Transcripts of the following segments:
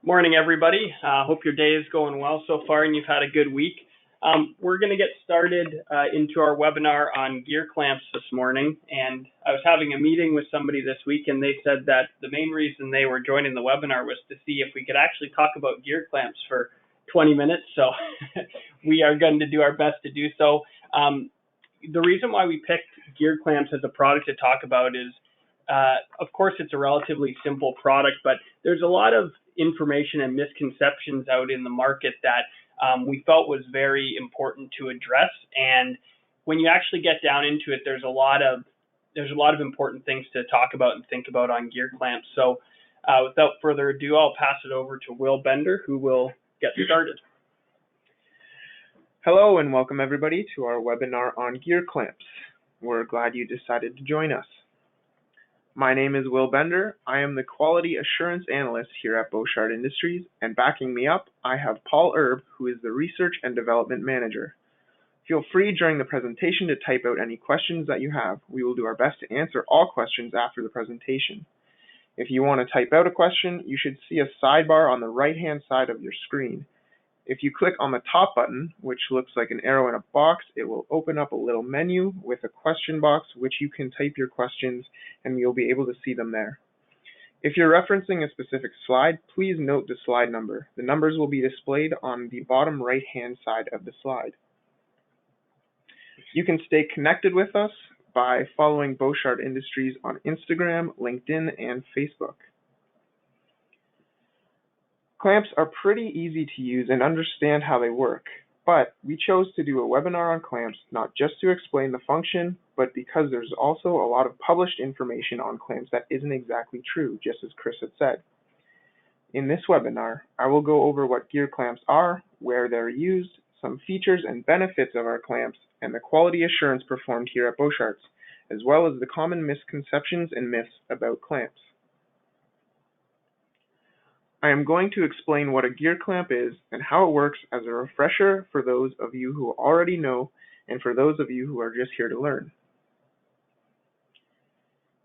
Morning, everybody. Hope your day is going well so far and you've had a good week. We're going to get started into our webinar on gear clamps this morning. And I was having a meeting with somebody this week, and they said that the main reason they were joining the webinar was to see if we could actually talk about gear clamps for 20 minutes. So we are going to do our best to do so. The reason why we picked gear clamps as a product to talk about is, of course, it's a relatively simple product, but there's a lot of information and misconceptions out in the market that we felt was very important to address. And when you actually get down into it, there's a lot of important things to talk about and think about on gear clamps. So without further ado, I'll pass it over to Will Bender, who will get started. Hello and welcome everybody to our webinar on gear clamps. We're glad you decided to join us. My name is Will Bender. I am the Quality Assurance Analyst here at Boshart Industries, and backing me up, I have Paul Erb, who is the Research and Development Manager. Feel free during the presentation to type out any questions that you have. We will do our best to answer all questions after the presentation. If you want to type out a question, you should see a sidebar on the right-hand side of your screen. If you click on the top button, which looks like an arrow in a box, it will open up a little menu with a question box which you can type your questions and you'll be able to see them there. If you're referencing a specific slide, please note the slide number. The numbers will be displayed on the bottom right-hand side of the slide. You can stay connected with us by following Boshart Industries on Instagram, LinkedIn, and Facebook. Clamps are pretty easy to use and understand how they work, but we chose to do a webinar on clamps not just to explain the function, but because there's also a lot of published information on clamps that isn't exactly true, just as Chris had said. In this webinar, I will go over what gear clamps are, where they're used, some features and benefits of our clamps, and the quality assurance performed here at Boshart, as well as the common misconceptions and myths about clamps. I am going to explain what a gear clamp is and how it works as a refresher for those of you who already know and for those of you who are just here to learn.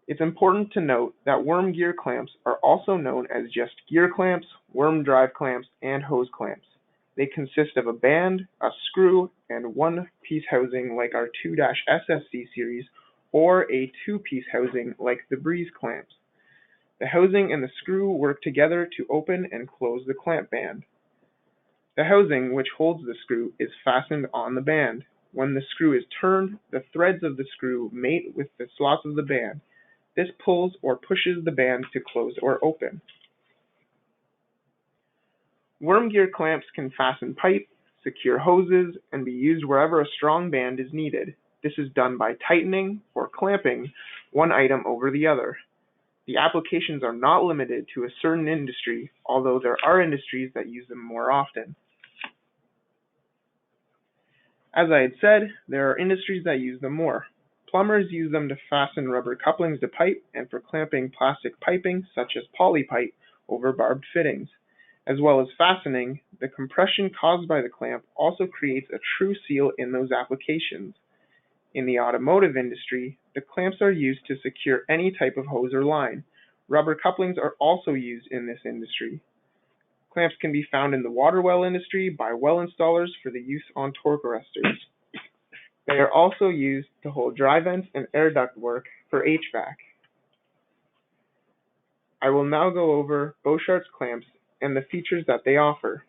It's important to note that worm gear clamps are also known as just gear clamps, worm drive clamps, and hose clamps. They consist of a band, a screw, and one-piece housing like our 2-SSC series or a two-piece housing like the Breeze clamps. The housing and the screw work together to open and close the clamp band. The housing, which holds the screw, is fastened on the band. When the screw is turned, the threads of the screw mate with the slots of the band. This pulls or pushes the band to close or open. Worm gear clamps can fasten pipe, secure hoses, and be used wherever a strong band is needed. This is done by tightening or clamping one item over the other. The applications are not limited to a certain industry, although there are industries that use them more often. As I had said, there are industries that use them more. Plumbers use them to fasten rubber couplings to pipe and for clamping plastic piping such as poly pipe over barbed fittings. As well as fastening, the compression caused by the clamp also creates a true seal in those applications. In the automotive industry, the clamps are used to secure any type of hose or line. Rubber couplings are also used in this industry. Clamps can be found in the water well industry by well installers for the use on torque arresters. They are also used to hold dry vents and air duct work for HVAC. I will now go over Boshart's clamps and the features that they offer.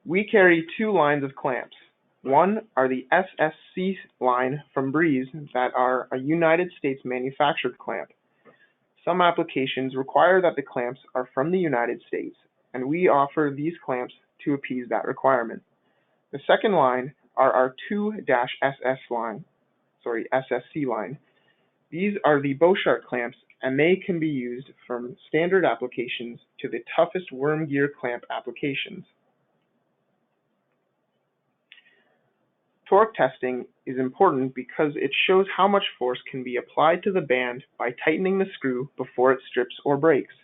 We carry two lines of clamps. One are the SSC line from Breeze that are a United States manufactured clamp. Some applications require that the clamps are from the United States, and we offer these clamps to appease that requirement. The second line are our 2-SSC line. These are the Boshart clamps, and they can be used from standard applications to the toughest worm gear clamp applications. Torque testing is important because it shows how much force can be applied to the band by tightening the screw before it strips or breaks.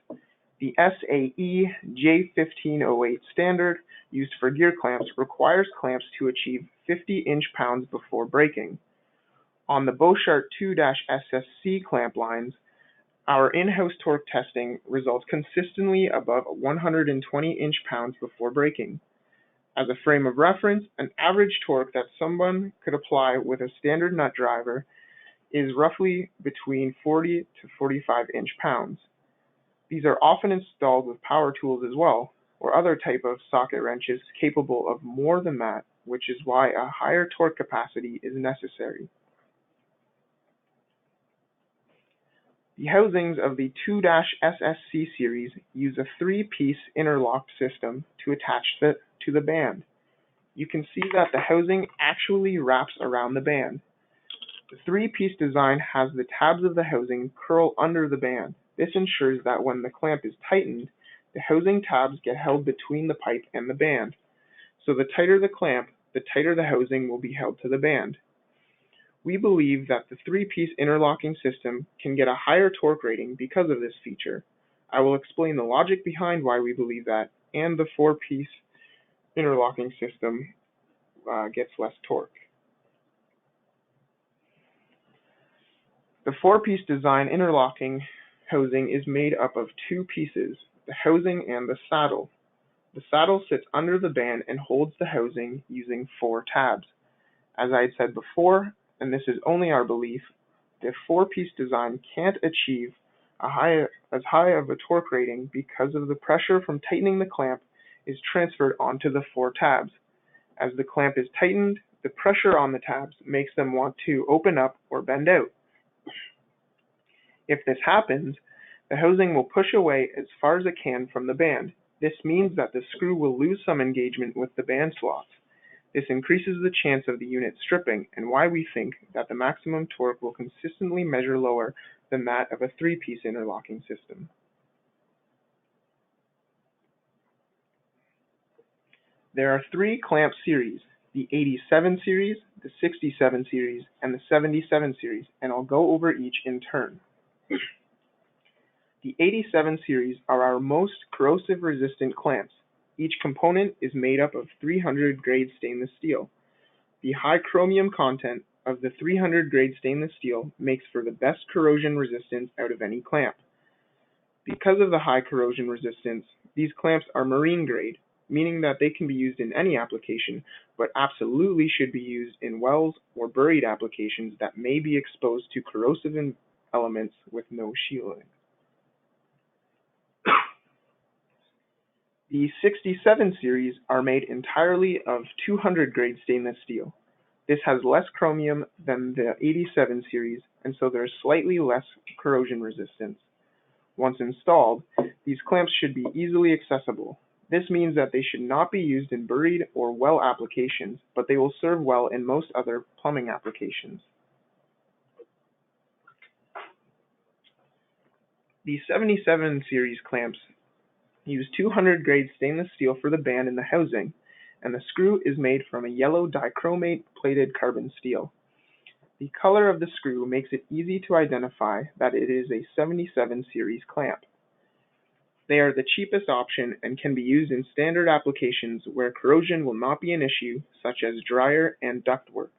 The SAE J1508 standard used for gear clamps requires clamps to achieve 50 inch-pounds before breaking. On the Boshart 2-SSC clamp lines, Our in-house torque testing results consistently above 120 inch-pounds before braking. As a frame of reference, an average torque that someone could apply with a standard nut driver is roughly between 40 to 45 inch-pounds. These are often installed with power tools as well, or other type of socket wrenches capable of more than that, which is why a higher torque capacity is necessary. The housings of the 2-SSC series use a 3-piece interlocked system to attach to the band. You can see that the housing actually wraps around the band. The 3-piece design has the tabs of the housing curl under the band. This ensures that when the clamp is tightened, the housing tabs get held between the pipe and the band. So the tighter the clamp, the tighter the housing will be held to the band. We believe that the 3-piece interlocking system can get a higher torque rating because of this feature. I will explain the logic behind why we believe that, and the 4-piece interlocking system gets less torque. The 4-piece design interlocking housing is made up of 2 pieces, the housing and the saddle. The saddle sits under the band and holds the housing using 4 tabs. As I had said before, and this is only our belief, the 4-piece design can't achieve as high of a torque rating because of the pressure from tightening the clamp is transferred onto the 4 tabs. As the clamp is tightened, the pressure on the tabs makes them want to open up or bend out. If this happens, the housing will push away as far as it can from the band. This means that the screw will lose some engagement with the band slots. This increases the chance of the unit stripping, and why we think that the maximum torque will consistently measure lower than that of a 3-piece interlocking system. There are 3 clamp series, the 87 series, the 67 series, and the 77 series, and I'll go over each in turn. The 87 series are our most corrosive resistant clamps. Each component is made up of 300 grade stainless steel. The high chromium content of the 300 grade stainless steel makes for the best corrosion resistance out of any clamp. Because of the high corrosion resistance, these clamps are marine grade, meaning that they can be used in any application, but absolutely should be used in wells or buried applications that may be exposed to corrosive elements with no shielding. The 67 series are made entirely of 200 grade stainless steel. This has less chromium than the 87 series, and so there is slightly less corrosion resistance. Once installed, these clamps should be easily accessible. This means that they should not be used in buried or well applications, but they will serve well in most other plumbing applications. The 77 series clamps use 200 grade stainless steel for the band and the housing, and the screw is made from a yellow dichromate plated carbon steel. The color of the screw makes it easy to identify that it is a 77 series clamp. They are the cheapest option and can be used in standard applications where corrosion will not be an issue, such as dryer and ductwork.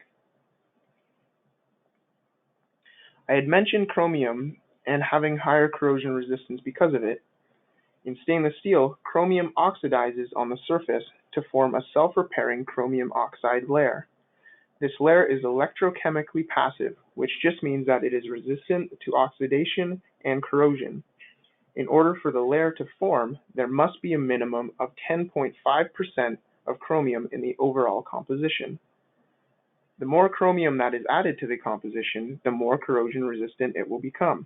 I had mentioned chromium and having higher corrosion resistance because of it. In stainless steel, chromium oxidizes on the surface to form a self-repairing chromium oxide layer. This layer is electrochemically passive, which just means that it is resistant to oxidation and corrosion. In order for the layer to form, there must be a minimum of 10.5% of chromium in the overall composition. The more chromium that is added to the composition, the more corrosion resistant it will become.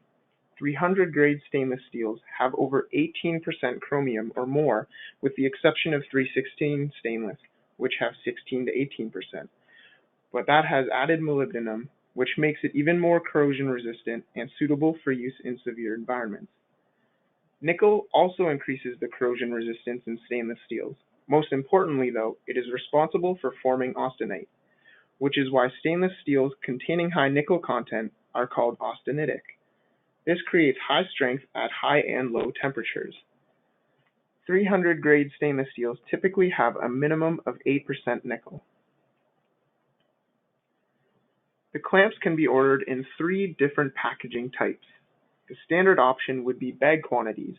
300 grade stainless steels have over 18% chromium or more, with the exception of 316 stainless, which have 16 to 18%. But that has added molybdenum, which makes it even more corrosion resistant and suitable for use in severe environments. Nickel also increases the corrosion resistance in stainless steels. Most importantly, though, it is responsible for forming austenite, which is why stainless steels containing high nickel content are called austenitic. This creates high strength at high and low temperatures. 300 grade stainless steels typically have a minimum of 8% nickel. The clamps can be ordered in 3 different packaging types. The standard option would be bag quantities.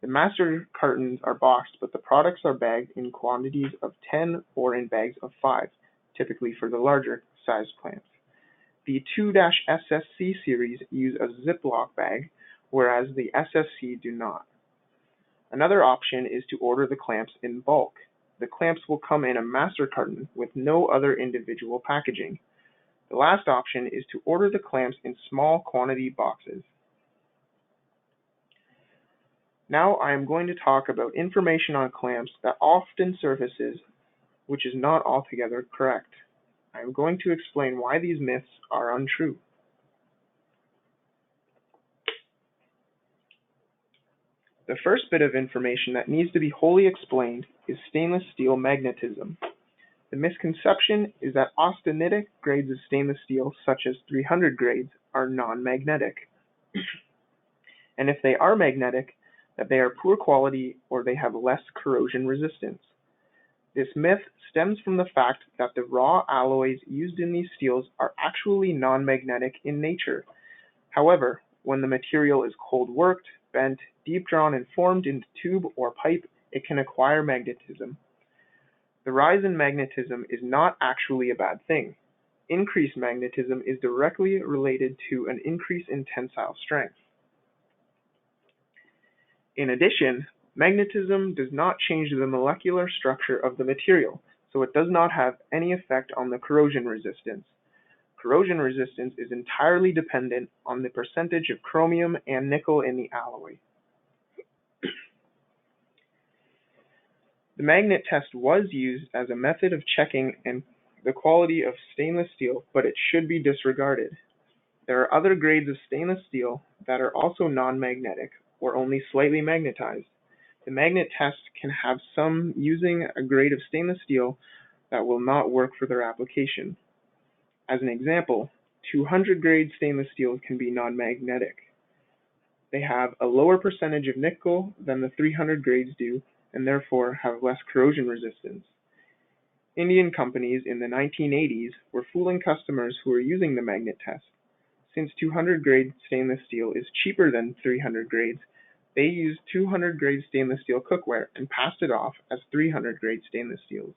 The master cartons are boxed, but the products are bagged in quantities of 10 or in bags of 5, typically for the larger size clamps. The 2-SSC series use a Ziploc bag, whereas the SSC do not. Another option is to order the clamps in bulk. The clamps will come in a master carton with no other individual packaging. The last option is to order the clamps in small quantity boxes. Now I am going to talk about information on clamps that often surfaces, which is not altogether correct. I am going to explain why these myths are untrue. The first bit of information that needs to be wholly explained is stainless steel magnetism. The misconception is that austenitic grades of stainless steel, such as 300 grades, are non-magnetic. And if they are magnetic, that they are poor quality or they have less corrosion resistance. This myth stems from the fact that the raw alloys used in these steels are actually non-magnetic in nature. However, when the material is cold worked, bent, deep drawn, and formed into tube or pipe, it can acquire magnetism. The rise in magnetism is not actually a bad thing. Increased magnetism is directly related to an increase in tensile strength. In addition, magnetism does not change the molecular structure of the material, so it does not have any effect on the corrosion resistance. Corrosion resistance is entirely dependent on the percentage of chromium and nickel in the alloy. The magnet test was used as a method of checking the quality of stainless steel, but it should be disregarded. There are other grades of stainless steel that are also non-magnetic or only slightly magnetized. The magnet test can have some using a grade of stainless steel that will not work for their application. As an example, 200 grade stainless steel can be non-magnetic. They have a lower percentage of nickel than the 300 grades do, and therefore have less corrosion resistance. Indian companies in the 1980s were fooling customers who were using the magnet test. Since 200 grade stainless steel is cheaper than 300 grades, they used 200 grade stainless steel cookware and passed it off as 300 grade stainless steels.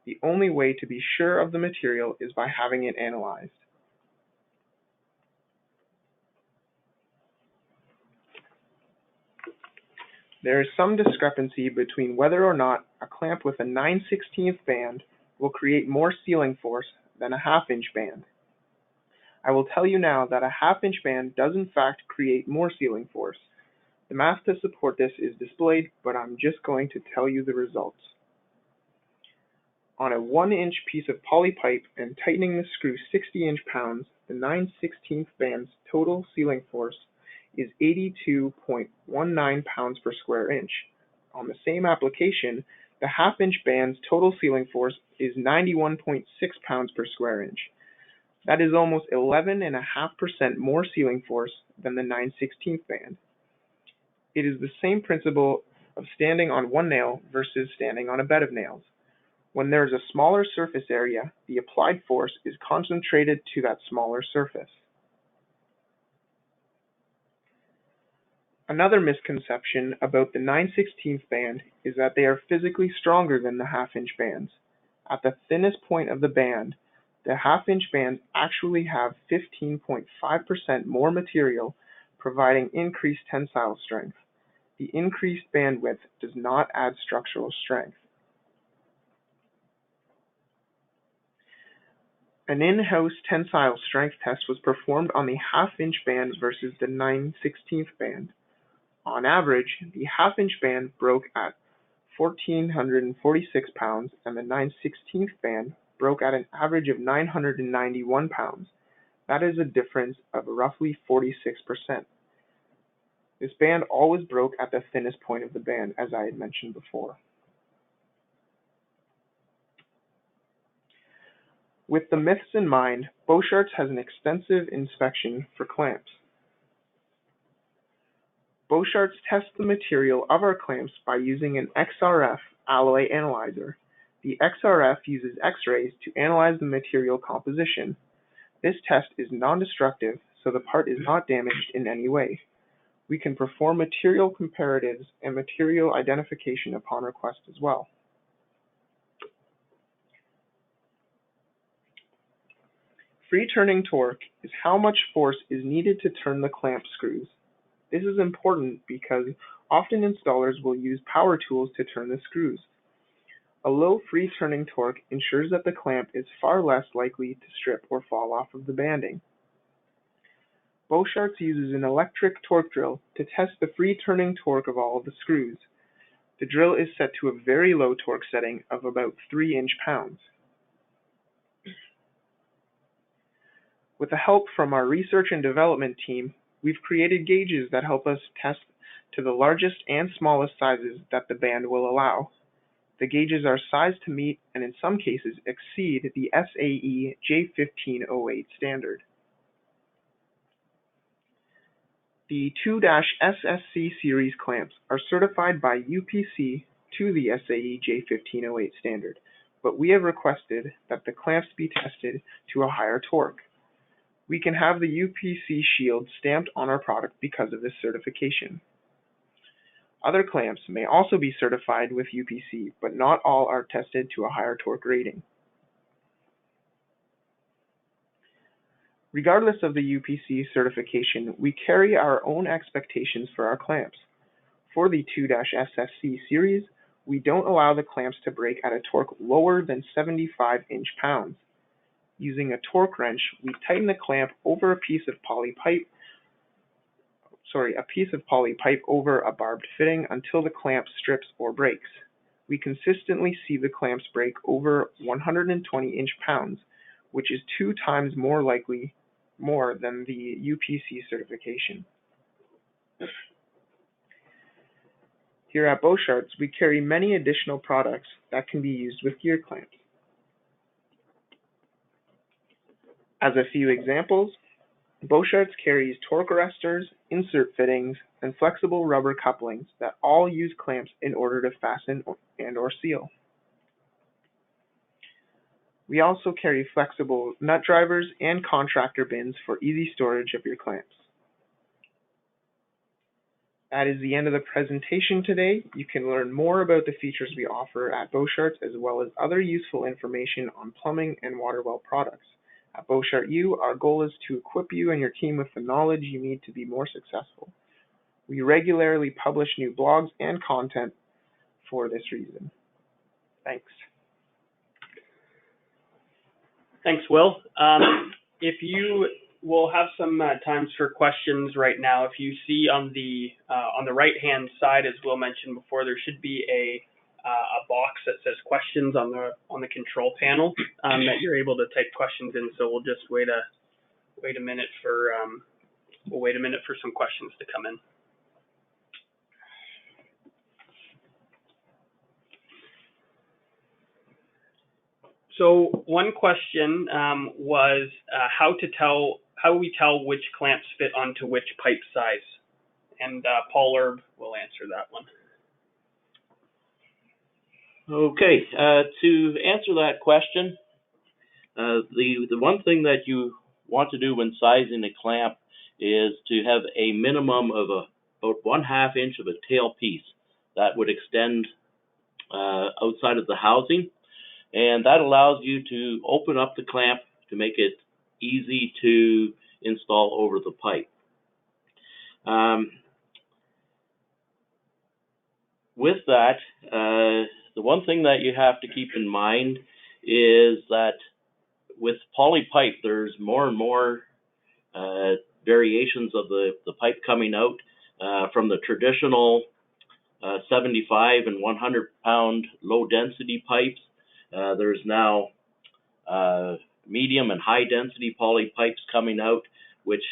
The only way to be sure of the material is by having it analyzed. There is some discrepancy between whether or not a clamp with a 9/16 band will create more sealing force than a half-inch band. I will tell you now that a half-inch band does in fact create more sealing force. The math to support this is displayed, but I'm just going to tell you the results. On a 1-inch piece of poly pipe and tightening the screw 60 inch-pounds, the 9/16 band's total sealing force is 82.19 pounds per square inch. On the same application, the half-inch band's total sealing force is 91.6 pounds per square inch. That is almost 11.5% more sealing force than the 9/16 band. It is the same principle of standing on one nail versus standing on a bed of nails. When there is a smaller surface area, the applied force is concentrated to that smaller surface. Another misconception about the 9/16 band is that they are physically stronger than the half-inch bands. At the thinnest point of the band, the half-inch bands actually have 15.5% more material, providing increased tensile strength. The increased bandwidth does not add structural strength. An in-house tensile strength test was performed on the half-inch band versus the 9/16 band. On average, the half-inch band broke at 1,446 pounds and the 9/16 band broke at an average of 991 pounds. That is a difference of roughly 46%. This band always broke at the thinnest point of the band, as I had mentioned before. With the myths in mind, Boshart has an extensive inspection for clamps. Boshart tests the material of our clamps by using an XRF alloy analyzer. The XRF uses X-rays to analyze the material composition. This test is non-destructive, so the part is not damaged in any way. We can perform material comparatives and material identification upon request as well. Free turning torque is how much force is needed to turn the clamp screws. This is important because often installers will use power tools to turn the screws. A low free turning torque ensures that the clamp is far less likely to strip or fall off of the banding. Boshart uses an electric torque drill to test the free turning torque of all of the screws. The drill is set to a very low torque setting of about 3 inch-pounds. With the help from our research and development team, we've created gauges that help us test to the largest and smallest sizes that the band will allow. The gauges are sized to meet and in some cases exceed the SAE J1508 standard. The 2-SSC series clamps are certified by UPC to the SAE J1508 standard, but we have requested that the clamps be tested to a higher torque. We can have the UPC shield stamped on our product because of this certification. Other clamps may also be certified with UPC, but not all are tested to a higher torque rating. Regardless of the UPC certification, we carry our own expectations for our clamps. For the 2-SSC series, we don't allow the clamps to break at a torque lower than 75 inch-pounds. Using a torque wrench, we tighten the clamp over a piece of poly pipe over a barbed fitting until the clamp strips or breaks. We consistently see the clamps break over 120 inch-pounds, which is 2 times more than the UPC certification. Here at Boshart, we carry many additional products that can be used with gear clamps. As a few examples, Boshart carries torque arresters, insert fittings, and flexible rubber couplings that all use clamps in order to fasten and/or seal. We also carry flexible nut drivers and contractor bins for easy storage of your clamps. That is the end of the presentation today. You can learn more about the features we offer at Boshart as well as other useful information on plumbing and water well products. At Boshart U, our goal is to equip you and your team with the knowledge you need to be more successful. We regularly publish new blogs and content for this reason. Thanks. Thanks, Will. If you will have some times for questions right now, if you see on the right-hand side, as Will mentioned before, there should be a box that says questions on the control panel that you're able to type questions in. So we'll just wait a minute for some questions to come in. So one question was how we tell which clamps fit onto which pipe size, and Paul Erb will answer that one. Okay, to answer that question, the one thing that you want to do when sizing a clamp is to have a minimum of about 1/2 inch of a tail piece that would extend outside of the housing, and that allows you to open up the clamp to make it easy to install over the pipe. With that, the one thing that you have to keep in mind is that with poly pipe, there's more and more variations of the pipe coming out from the traditional 75 and 100-pound low-density pipes. There's now medium and high-density poly pipes coming out, which,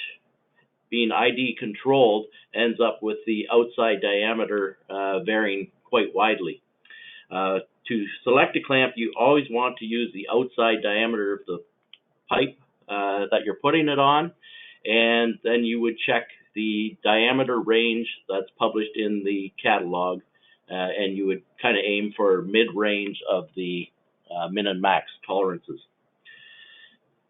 being ID controlled, ends up with the outside diameter varying quite widely. To select a clamp, you always want to use the outside diameter of the pipe that you're putting it on, and then you would check the diameter range that's published in the catalog, and you would kind of aim for mid-range of the min and max tolerances.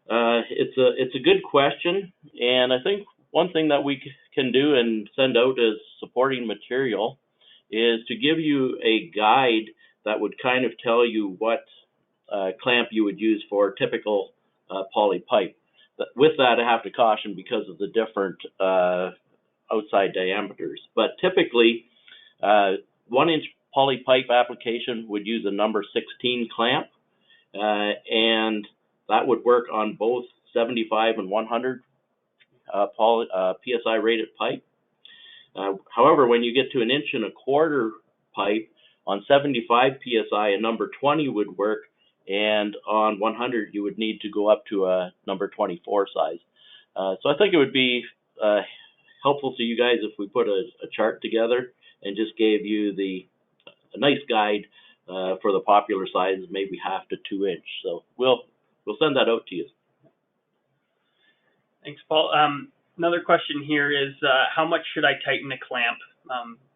It's a good question, and I think one thing that we can do and send out as supporting material is to give you a guide that would kind of tell you what clamp you would use for typical poly pipe. But with that, I have to caution because of the different outside diameters. But typically, 1-inch poly pipe application would use a number 16 clamp, and that would work on both 75 and 100 PSI rated pipe. However, when you get to 1.25 inch pipe, on 75 PSI, a number 20 would work, and on 100, you would need to go up to a number 24 size. So I think it would be helpful to you guys if we put a chart together and just gave you a nice guide for the popular sizes, maybe 1/2 to 2 inch. So we'll send that out to you. Thanks, Paul. Another question here is, how much should I tighten a clamp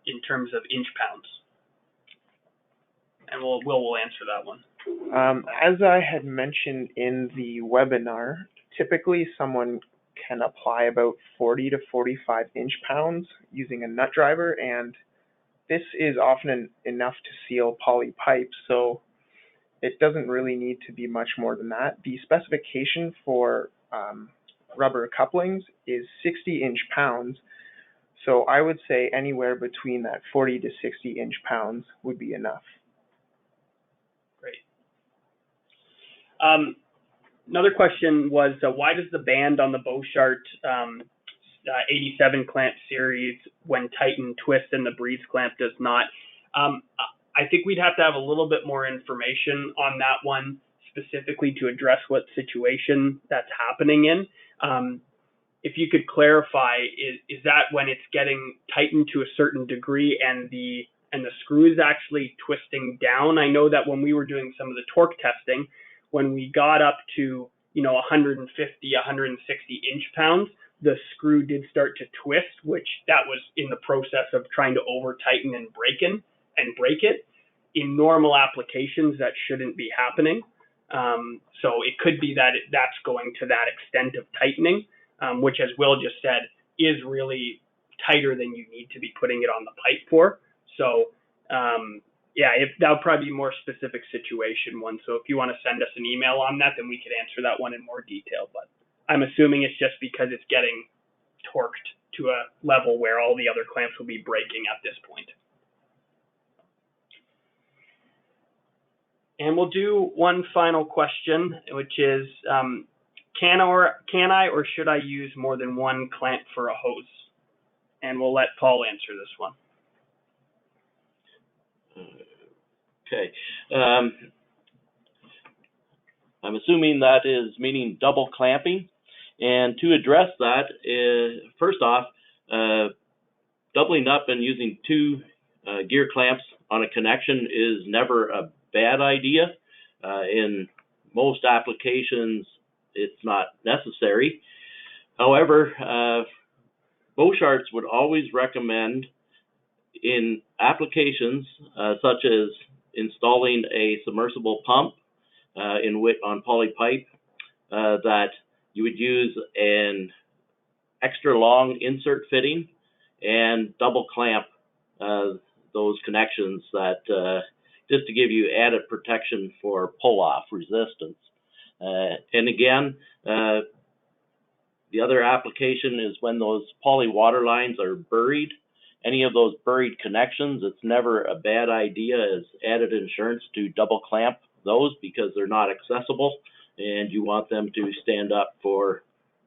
in terms of inch pounds? And we'll answer that one. As I had mentioned in the webinar, typically someone can apply about 40 to 45 inch-pounds using a nut driver, and this is often enough to seal poly pipe, so it doesn't really need to be much more than that. The specification for rubber couplings is 60 inch-pounds, so I would say anywhere between that 40 to 60 inch-pounds would be enough. Great. Another question was, why does the band on the Boshart 87 clamp series, when tightened, twist, and the breeze clamp does not? I think we'd have to have a little bit more information on that one specifically to address what situation that's happening in. If you could clarify, is that when it's getting tightened to a certain degree and the screw is actually twisting down? I know that when we were doing some of the torque testing, when we got up to 150, 160 inch-pounds, the screw did start to twist, which that was in the process of trying to over tighten and break it. In normal applications, that shouldn't be happening. So it could be that that's going to that extent of tightening, which, as Will just said, is really tighter than you need to be putting it on the pipe for. So yeah, that would probably be a more specific situation one. So if you want to send us an email on that, then we could answer that one in more detail. But I'm assuming it's just because it's getting torqued to a level where all the other clamps will be breaking at this point. And we'll do one final question, which is, can I or should I use more than one clamp for a hose? And we'll let Paul answer this one. Okay. I'm assuming that is meaning double clamping. And to address that, first off, doubling up and using 2 gear clamps on a connection is never a bad idea. In most applications, it's not necessary. However, Bosharts would always recommend in applications such as installing a submersible pump on poly pipe that you would use an extra long insert fitting and double clamp those connections that just to give you added protection for pull-off resistance. And again, the other application is when those poly water lines are buried. Any of those buried connections, it's never a bad idea as added insurance to double clamp those because they're not accessible and you want them to stand up for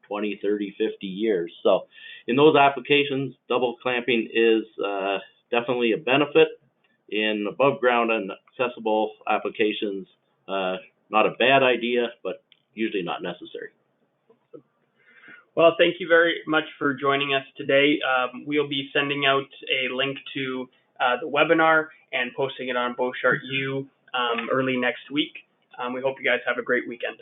20, 30, 50 years. So in those applications, double clamping is definitely a benefit. In above ground and accessible applications, not a bad idea, but usually not necessary. Well, thank you very much for joining us today. We'll be sending out a link to the webinar and posting it on Boshart U early next week. We hope you guys have a great weekend.